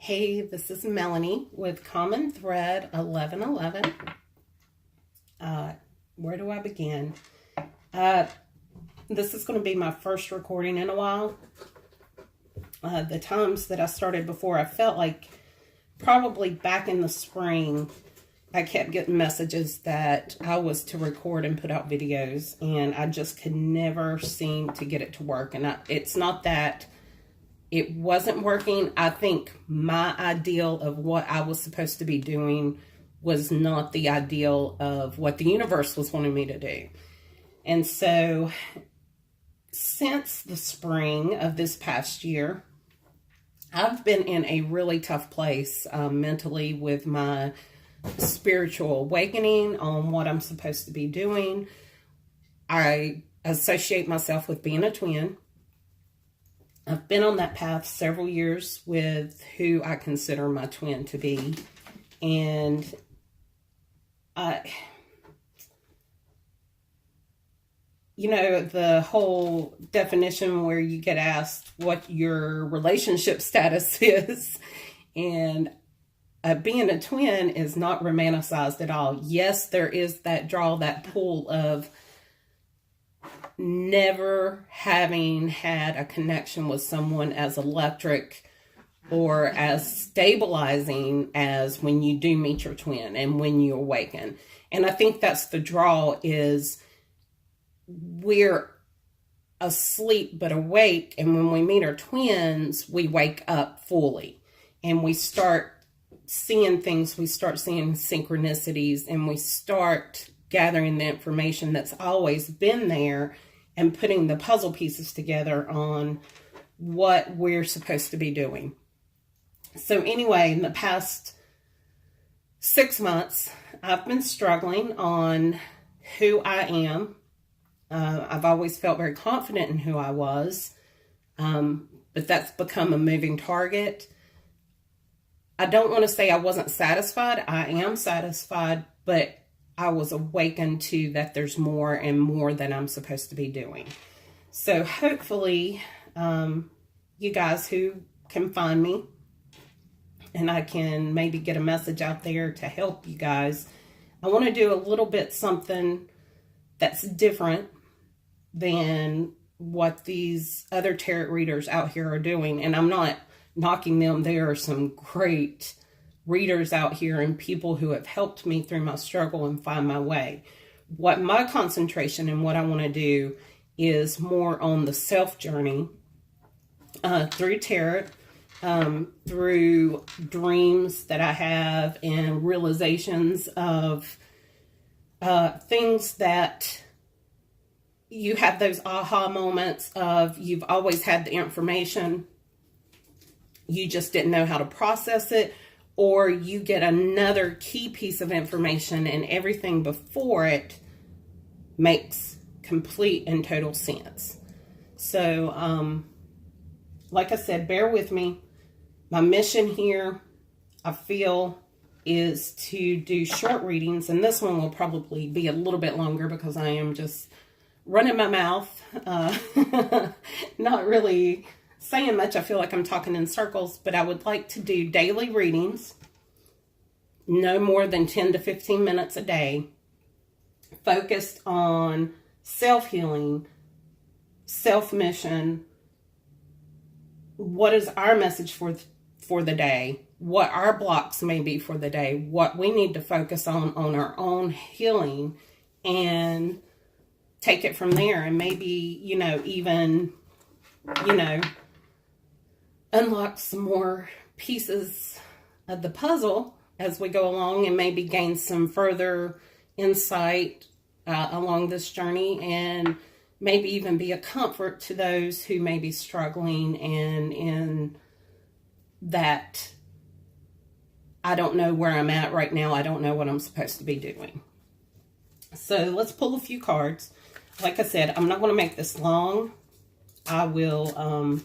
Hey, this is Melanie with Common Thread 1111. Where do I begin? This is going to be my first recording in a while. The times that I started before, I felt like probably back in the spring, I kept getting messages that I was to record and put out videos, and I just could never seem to get it to work. And it's not that it wasn't working. I think my ideal of what I was supposed to be doing was not the ideal of what the universe was wanting me to do. And so since the spring of this past year, I've been in a really tough place mentally with my spiritual awakening on what I'm supposed to be doing. I associate myself with being a twin. I've been on that path several years with who I consider my twin to be. And the whole definition where you get asked what your relationship status is. And being a twin is not romanticized at all. Yes, there is that draw, that pull of never having had a connection with someone as electric or as stabilizing as when you do meet your twin and when you awaken. And I think that's the draw, is we're asleep but awake, and when we meet our twins, we wake up fully and we start seeing things, we start seeing synchronicities, and we start gathering the information that's always been there and putting the puzzle pieces together on what we're supposed to be doing. So anyway, in the past 6 months, I've been struggling on who I am. I've always felt very confident in who I was, but that's become a moving target. I don't want to say I wasn't satisfied. I am satisfied, but I was awakened to that there's more and more that I'm supposed to be doing. So hopefully, you guys who can find me, and I can maybe get a message out there to help you guys. I want to do a little bit something that's different than what these other tarot readers out here are doing. And I'm not knocking them. There are some great readers out here and people who have helped me through my struggle and find my way. What my concentration and what I want to do is more on the self journey through tarot, through dreams that I have and realizations of things that you have, those aha moments of you've always had the information, you just didn't know how to process it, or you get another key piece of information and everything before it makes complete and total sense. So, like I said, bear with me. My mission here, I feel, is to do short readings, and this one will probably be a little bit longer because I am just running my mouth, not really saying much. I feel like I'm talking in circles, but I would like to do daily readings, no more than 10 to 15 minutes a day, focused on self-healing, self-mission. What is our message for the day? What our blocks may be for the day? What we need to focus on our own healing, and take it from there. And maybe, even, unlock some more pieces of the puzzle as we go along, and maybe gain some further insight along this journey, and maybe even be a comfort to those who may be struggling and in that I don't know where I'm at right now. I don't know what I'm supposed to be doing. So let's pull a few cards. Like I said, I'm not going to make this long. I will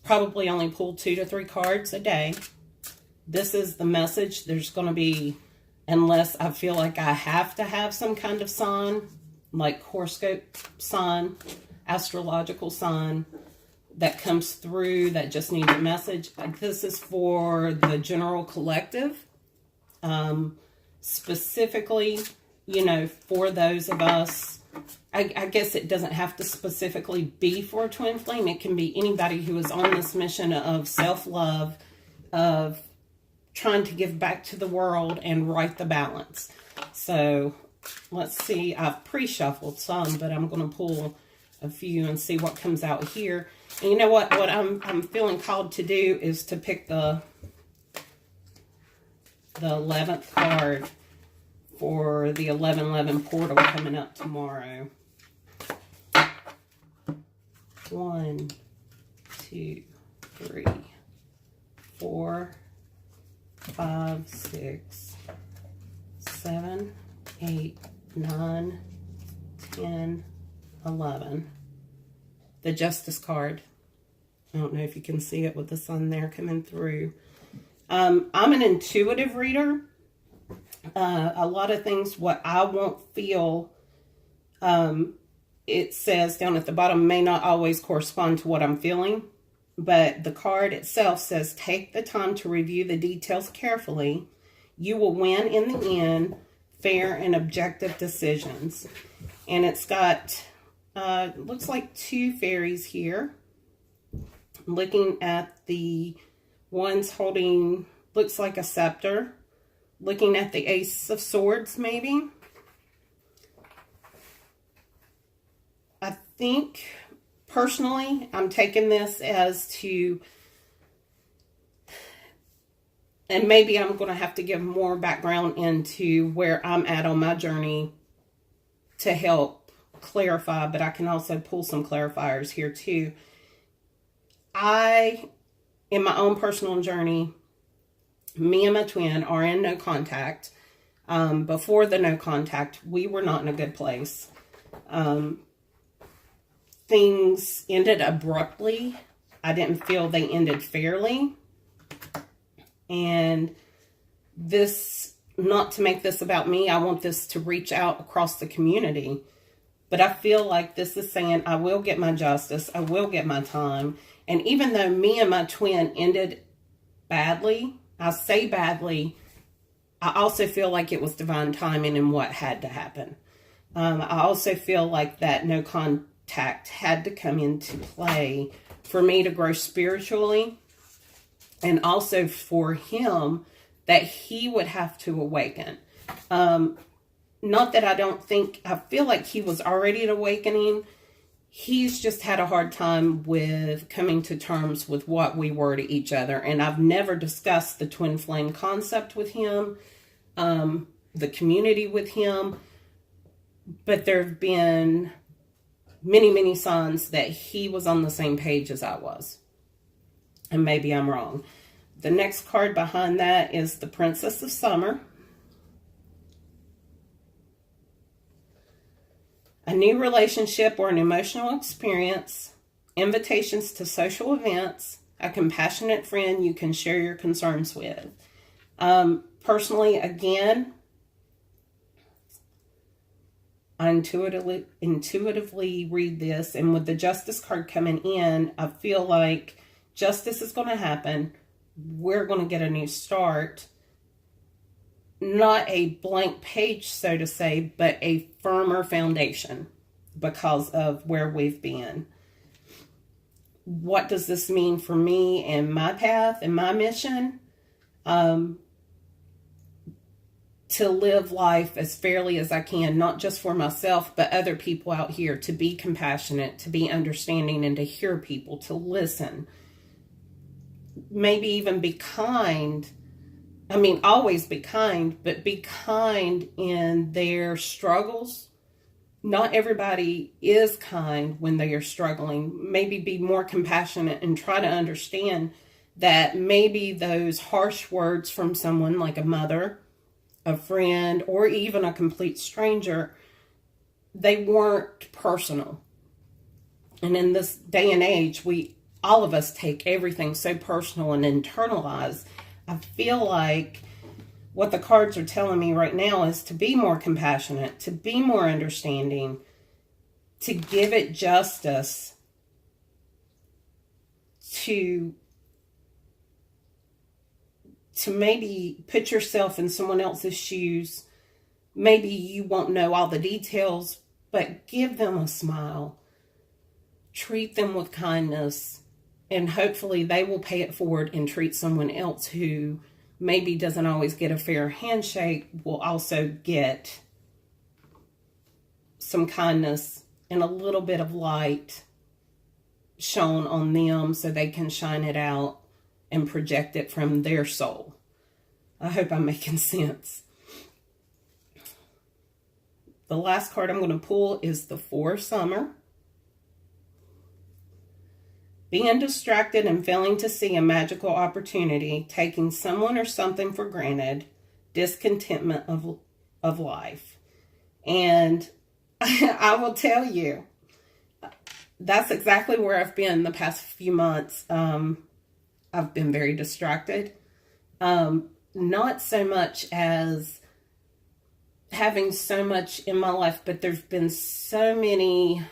probably only pull 2 to 3 cards a day. This is the message. There's going to be, unless I feel like I have to have some kind of sign, like horoscope sign, astrological sign, that comes through that just needs a message. This is for the general collective. Specifically, you know, for those of us, I guess it doesn't have to specifically be for a twin flame. It can be anybody who is on this mission of self-love, of trying to give back to the world and right the balance. So let's see. I've pre-shuffled some, but I'm going to pull a few and see what comes out here. And you know what? What I'm feeling called to do is to pick the 11th card for the 11/11 portal coming up tomorrow. 1, 2, 3, 4, 5, 6, 7, 8, 9, 10, 11. The Justice card. I don't know if you can see it with the sun there coming through. I'm an intuitive reader. A lot of things, what I won't feel, it says down at the bottom, may not always correspond to what I'm feeling. But the card itself says, take the time to review the details carefully. You will win in the end, fair and objective decisions. And it's got, looks like 2 fairies here. Looking at the ones holding, looks like a scepter. Looking at the Ace of Swords, maybe. I think, personally, I'm taking this as to, and maybe I'm going to have to give more background into where I'm at on my journey to help clarify, but I can also pull some clarifiers here too. In my own personal journey, me and my twin are in no contact. Before the no contact, we were not in a good place. Things ended abruptly. I didn't feel they ended fairly. And this, not to make this about me, I want this to reach out across the community. But I feel like this is saying, I will get my justice. I will get my time. And even though me and my twin ended badly, I say badly, I also feel like it was divine timing and what had to happen. I also feel like that no contact had to come into play for me to grow spiritually, and also for him that he would have to awaken. Not that I feel like he was already at awakening. He's just had a hard time with coming to terms with what we were to each other. And I've never discussed the twin flame concept with him, the community with him. But there have been many, many signs that he was on the same page as I was. And maybe I'm wrong. The next card behind that is the Princess of Summer. A new relationship or an emotional experience, invitations to social events, a compassionate friend you can share your concerns with. Personally, again, I intuitively read this, and with the Justice card coming in, I feel like justice is going to happen. We're going to get a new start. Not a blank page, so to say, but a firmer foundation because of where we've been. What does this mean for me and my path and my mission? To live life as fairly as I can, not just for myself, but other people out here, to be compassionate, to be understanding, and to hear people, to listen. Maybe even be kind. I mean, always be kind, but be kind in their struggles. Not everybody is kind when they are struggling. Maybe be more compassionate and try to understand that maybe those harsh words from someone like a mother, a friend, or even a complete stranger, they weren't personal. And in this day and age, all of us take everything so personal and internalize. I feel like what the cards are telling me right now is to be more compassionate, to be more understanding, to give it justice, to maybe put yourself in someone else's shoes. Maybe you won't know all the details, but give them a smile. Treat them with kindness, and hopefully they will pay it forward and treat someone else who maybe doesn't always get a fair handshake, will also get some kindness and a little bit of light shown on them so they can shine it out and project it from their soul. I hope I'm making sense. The last card I'm going to pull is the Four of Summer. Being distracted and failing to see a magical opportunity, taking someone or something for granted, discontentment of life. And I will tell you, that's exactly where I've been the past few months. I've been very distracted. Not so much as having so much in my life, but there's been so many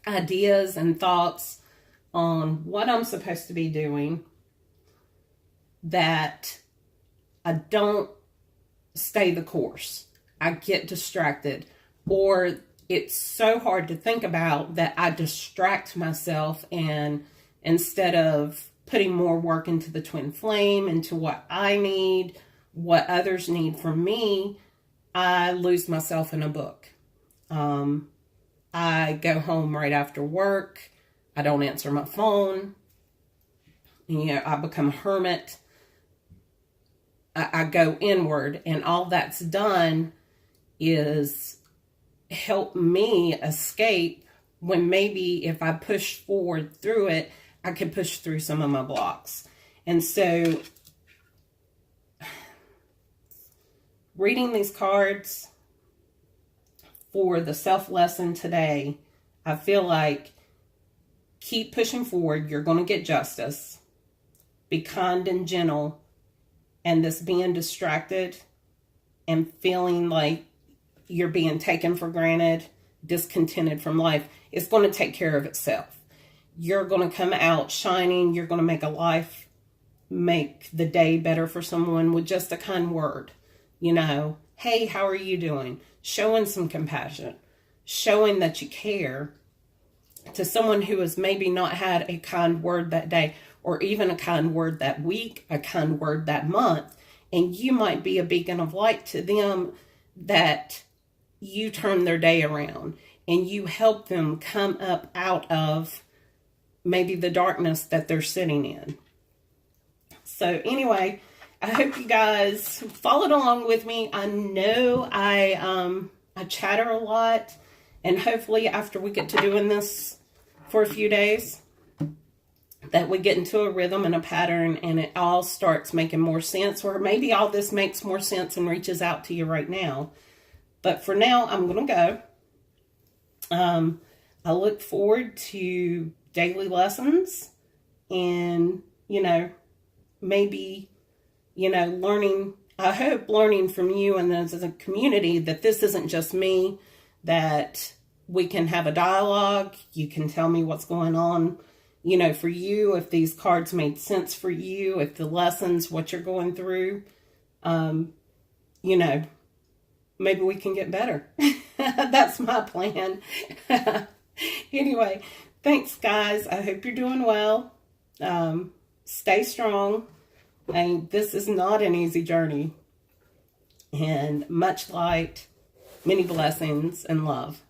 ideas and thoughts on what I'm supposed to be doing that I don't stay the course. I get distracted, or it's so hard to think about that I distract myself, and instead of putting more work into the twin flame, into what I need, what others need from me, I lose myself in a book. I go home right after work. I don't answer my phone. I become a hermit. I go inward, and all that's done is help me escape when maybe if I push forward through it, I could push through some of my blocks. And so reading these cards for the self lesson today, I feel like keep pushing forward. You're going to get justice. Be kind and gentle. And this being distracted and feeling like you're being taken for granted, discontented from life, it's going to take care of itself. You're going to come out shining. You're going to make the day better for someone with just a kind word. Hey, how are you doing? Showing some compassion, showing that you care to someone who has maybe not had a kind word that day, or even a kind word that week, a kind word that month. And you might be a beacon of light to them, that you turn their day around and you help them come up out of maybe the darkness that they're sitting in. So anyway, I hope you guys followed along with me. I know I chatter a lot, and hopefully after we get to doing this for a few days, that we get into a rhythm and a pattern, and it all starts making more sense, or maybe all this makes more sense and reaches out to you right now. But for now, I'm going to go. I look forward to daily lessons and, maybe, learning, I hope learning from you and as a community that this isn't just me, that we can have a dialogue. You can tell me what's going on, for you, if these cards made sense for you, if the lessons, what you're going through, maybe we can get better. That's my plan. Anyway, thanks guys. I hope you're doing well. Stay strong. And this is not an easy journey. And much light, many blessings, and love.